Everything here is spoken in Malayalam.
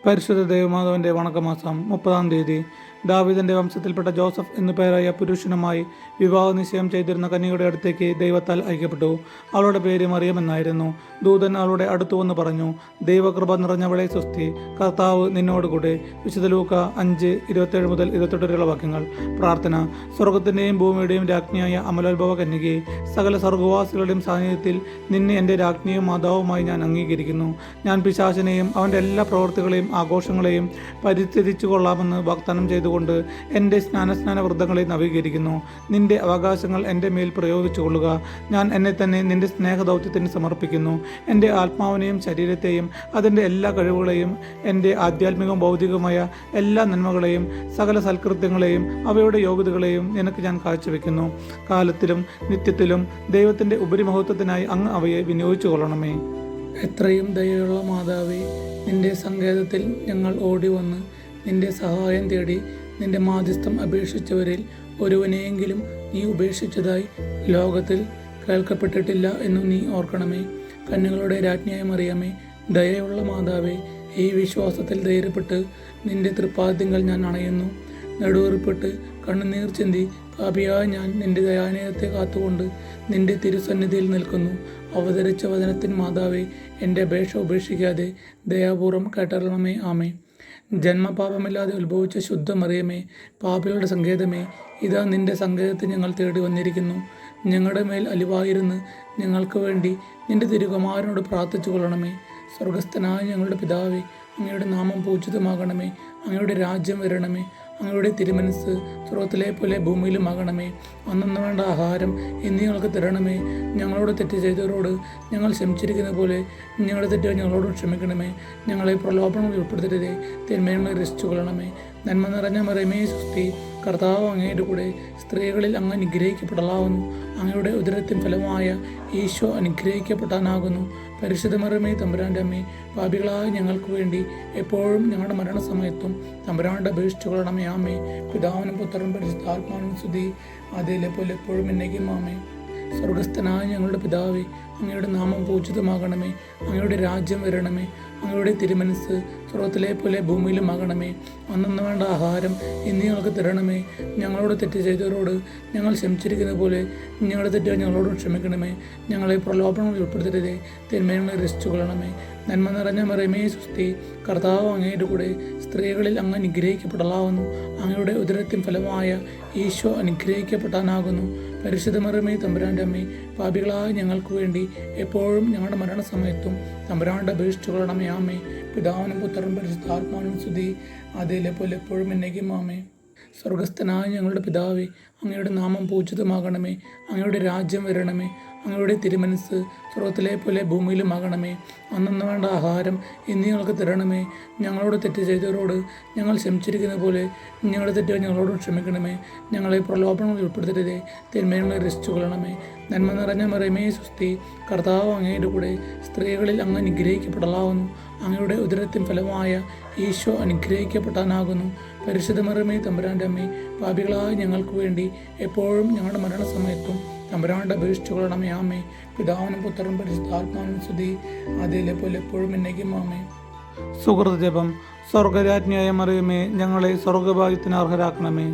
പരിശുദ്ധ ദൈവമാധവന്റെ വണക്കമാസം 30-ാം തീയതി ദാവീദിന്റെ വംശത്തിൽപ്പെട്ട ജോസഫ് എന്നു പേരായ പുരുഷനുമായി വിവാഹ നിശ്ചയം ചെയ്തിരുന്ന കന്യകയുടെ അടുത്തേക്ക് ദൈവത്താൽ അയക്കപ്പെട്ടു. അവളുടെ പേര് മറിയം എന്നായിരുന്നു. ദൂതൻ അവളുടെ അടുത്തു വന്ന് പറഞ്ഞു, ദൈവകൃപ നിറഞ്ഞവളെ സ്വസ്തി, കർത്താവ് നിന്നോടുകൂടെ. വിശുദ്ധ ലൂക്ക 5:27-28 വരെയുള്ള വാക്യങ്ങൾ. പ്രാർത്ഥന. സ്വർഗത്തിന്റെയും ഭൂമിയുടെയും രാജ്ഞിയായ അമലോത്ഭവ കന്യകയെ, സകല സ്വർഗവാസികളുടെയും സാന്നിധ്യത്തിൽ നിന്നെ എൻ്റെ രാജ്ഞിയും മാതാവുമായി ഞാൻ അംഗീകരിക്കുന്നു. ഞാൻ പിശാചിനെയും അവൻ്റെ എല്ലാ പ്രവൃത്തികളെയും ആഘോഷങ്ങളെയും പരിത്യജിച്ചു കൊള്ളാമെന്ന് വാഗ്ദാനം ചെയ്തുകൊണ്ട് എൻ്റെ സ്നാന വ്രതങ്ങളെ നവീകരിക്കുന്നു. നിന്റെ അവകാശങ്ങൾ എൻ്റെ മേൽ പ്രയോഗിച്ചു കൊള്ളുക. ഞാൻ എന്നെ തന്നെ നിന്റെ സ്നേഹദൗത്യത്തിന് സമർപ്പിക്കുന്നു. എൻ്റെ ആത്മാവിനെയും ശരീരത്തെയും അതിൻ്റെ എല്ലാ കഴിവുകളെയും എൻ്റെ ആധ്യാത്മികവും ഭൗതികമായ എല്ലാ നന്മകളെയും സകല സൽകൃത്യങ്ങളെയും അവയുടെ യോഗ്യതകളെയും നിനക്ക് ഞാൻ കാഴ്ചവെക്കുന്നു. കാലത്തിലും നിത്യത്തിലും ദൈവത്തിൻ്റെ ഉപരിമഹത്വത്തിനായി അങ്ങ് അവയെ വിനിയോഗിച്ചു കൊള്ളണമേ. എത്രയും ദയയുള്ള മാതാവേ, നിന്റെ സങ്കേതത്തിൽ ഞങ്ങൾ ഓടി വന്ന് നിന്റെ സഹായം തേടി നിന്റെ മാധ്യസ്ഥം അപേക്ഷിച്ചവരിൽ ഒരുവനെയെങ്കിലും നീ ഉപേക്ഷിച്ചതായി ലോകത്തിൽ കേൾക്കപ്പെട്ടിട്ടില്ല എന്നു നീ ഓർക്കണമേ. കന്യകളുടെ രാജ്ഞിയായ മറിയമേ, ദയയുള്ള മാതാവേ, ഈ വിശ്വാസത്തിൽ ധൈര്യപ്പെട്ട് നിന്റെ തൃപ്പാദ്യങ്ങൾ ഞാൻ അണയുന്നു. നെടുവേർപ്പെട്ട് കണ്ണുനീർ ചിന്തി പാപിയായ ഞാൻ നിന്റെ ദയാനയത്തെ കാത്തുകൊണ്ട് നിന്റെ തിരുസന്നിധിയിൽ നിൽക്കുന്നു. അവതരിച്ച വചനത്തിൻ മാതാവേ, എൻ്റെ അപേക്ഷ ഉപേക്ഷിക്കാതെ ദയാപൂർവം കേട്ടറിയണമേ. ആമേ. ജന്മപാപമില്ലാതെ ഉത്ഭവിച്ച ശുദ്ധ മറിയമേ, പാപികളുടെ സങ്കേതമേ, ഇതാ നിന്റെ സങ്കേതത്തിൽ ഞങ്ങൾ തേടി വന്നിരിക്കുന്നു. ഞങ്ങളുടെ മേൽ അലിവായിരുന്ന് ഞങ്ങൾക്ക് വേണ്ടി നിന്റെ തിരുകുമാരനോട് പ്രാർത്ഥിച്ചു കൊള്ളണമേ. സ്വർഗസ്ഥനായ ഞങ്ങളുടെ പിതാവേ, അങ്ങയുടെ നാമം പൂജിതമാകണമേ. അങ്ങയുടെ രാജ്യം വരണമേ. അങ്ങയുടെ തിരുമനസ് സ്വർഗത്തിലെ പോലെ ഭൂമിയിലുമാകണമേ. അന്നു വേണ്ട ആഹാരം ഇന്ന് ഞങ്ങൾക്ക് തരണമേ. ഞങ്ങളോട് തെറ്റ് ചെയ്തവരോട് ഞങ്ങൾ ക്ഷമിച്ചിരിക്കുന്ന പോലെ ഞങ്ങളുടെ തെറ്റുകൾ ഞങ്ങളോടും ക്ഷമിക്കണമേ. ഞങ്ങളെ പ്രലോഭനങ്ങൾ ഉൾപ്പെടുത്തരുതേ, തിന്മകളെ രക്ഷിച്ചു കൊള്ളണമേ. നന്മ നിറഞ്ഞ മറിയമേ സ്വസ്തി, കർത്താവ് അങ്ങയുടെ കൂടെ. സ്ത്രീകളിൽ അങ്ങ് അനുഗ്രഹിക്കപ്പെടലാവുന്നു. അങ്ങയുടെ ഉദരത്തിൻ ഫലമായ ഈശോ അനുഗ്രഹിക്കപ്പെടാനാകുന്നു. പരിശുദ്ധ മറിയമേ, തമ്പുരാൻ്റെ അമ്മേ, പാപികളായ ഞങ്ങൾക്ക് വേണ്ടി എപ്പോഴും ഞങ്ങളുടെ മരണസമയത്തും തമ്പുരാന്റെ അപേക്ഷിച്ചു കൊള്ളണമേ. ആമേ. പിതാവിനും പുത്രനും പരിശുദ്ധാത്മാവിനും സ്തുതി, അതിലെ പോലെ എപ്പോഴും എന്നേക്കും. ആമേ. സ്വർഗസ്ഥനായ ഞങ്ങളുടെ പിതാവേ, അങ്ങയുടെ നാമം പൂജിതമാകണമേ. അങ്ങയുടെ രാജ്യം വരണമേ. അങ്ങയുടെ തിരുമനസ് സ്വർഗത്തിലെ പോലെ ഭൂമിയിലുമാകണമേ. അന്നു വേണ്ട ആഹാരം ഇന്ന് ഞങ്ങൾക്ക് തരണമേ. ഞങ്ങളോട് തെറ്റ് ചെയ്തവരോട് ഞങ്ങൾ ക്ഷമിച്ചിരിക്കുന്ന പോലെ ഞങ്ങളുടെ തെറ്റുകൾ ഞങ്ങളോടും ക്ഷമിക്കണമേ. ഞങ്ങളെ പ്രലോഭനങ്ങളിൽ ഉൾപ്പെടുത്തരുതേ, തിന്മകളെ രക്ഷിച്ചു കൊള്ളണമേ. നന്മ നിറഞ്ഞ മറിയമേ സ്വസ്തി, കർത്താവ് അങ്ങയുടെ കൂടെ. സ്ത്രീകളിൽ അങ്ങ് അനുഗ്രഹിക്കപ്പെടലാവുന്നു. അങ്ങയുടെ ഉദരത്തിൻ ഫലമായ ഈശോ അനുഗ്രഹിക്കപ്പെടാനാകുന്നു. പരിശുദ്ധ മറിയമേ, തമ്പുരാൻ്റെ അമ്മേ, പാപികളായ ഞങ്ങൾക്ക് വേണ്ടി എപ്പോഴും ഞങ്ങളുടെ മരണസമയത്തും തമ്പുരാന്റെ അപേക്ഷിച്ചു കൊള്ളണമേ. ആമേ. പിതാവിനും പുത്രനും പരിശുദ്ധാത്മാവിനും സ്തുതി, അതിലെ പോലെ എപ്പോഴും എന്നേക്കും. ആമേ. സ്വർഗസ്ഥനായ ഞങ്ങളുടെ പിതാവേ, അങ്ങയുടെ നാമം പൂജിതമാകണമേ. അങ്ങയുടെ രാജ്യം വരണമേ. അങ്ങയുടെ തിരുമനസ് സ്വർഗത്തിലെ പോലെ ഭൂമിയിലുമാകണമേ. അന്നു വേണ്ട ആഹാരം ഇന്ന് ഞങ്ങൾക്ക് തരണമേ. ഞങ്ങളോട് തെറ്റ് ചെയ്തവരോട് ഞങ്ങൾ ക്ഷമിച്ചിരിക്കുന്ന പോലെ ഞങ്ങളുടെ തെറ്റുകൾ ഞങ്ങളോടും ക്ഷമിക്കണമേ. ഞങ്ങളെ പ്രലോഭനങ്ങളിൽ ഉൾപ്പെടുത്തരുതേ, തിന്മകളെ രക്ഷിച്ചു കൊള്ളണമേ. നന്മ നിറഞ്ഞ മറിയമേ സ്വസ്തി, കർത്താവ് അങ്ങയുടെ കൂടെ. സ്ത്രീകളിൽ അങ്ങ് അനുഗ്രഹിക്കപ്പെടലാവുന്നു. അങ്ങയുടെ ഉദരത്തിൻ ഫലമായ ഈശോ അനുഗ്രഹിക്കപ്പെടാനാകുന്നു. പരിശുദ്ധ മറിയമേ, തമ്പുരാൻ്റെ അമ്മേ, പാപികളായ ഞങ്ങൾക്ക് വേണ്ടി എപ്പോഴും ഞങ്ങളുടെ മരണസമയത്തും തമ്പുരാന്റെ അപേക്ഷിച്ചു കൊള്ളണമേ. ആമേ. പിതാവിനും പുത്രനും പരിശുദ്ധാത്മാവിനും സ്തുതി, അതിലെ പോലെ എപ്പോഴും എന്നേക്കും. ആമേ. സുഹൃത്ത് ജപം. സ്വർഗരാജ്ഞിയായ മറിയമേ, ഞങ്ങളെ സ്വർഗഭാഗ്യത്തിന് അർഹരാക്കണമേ.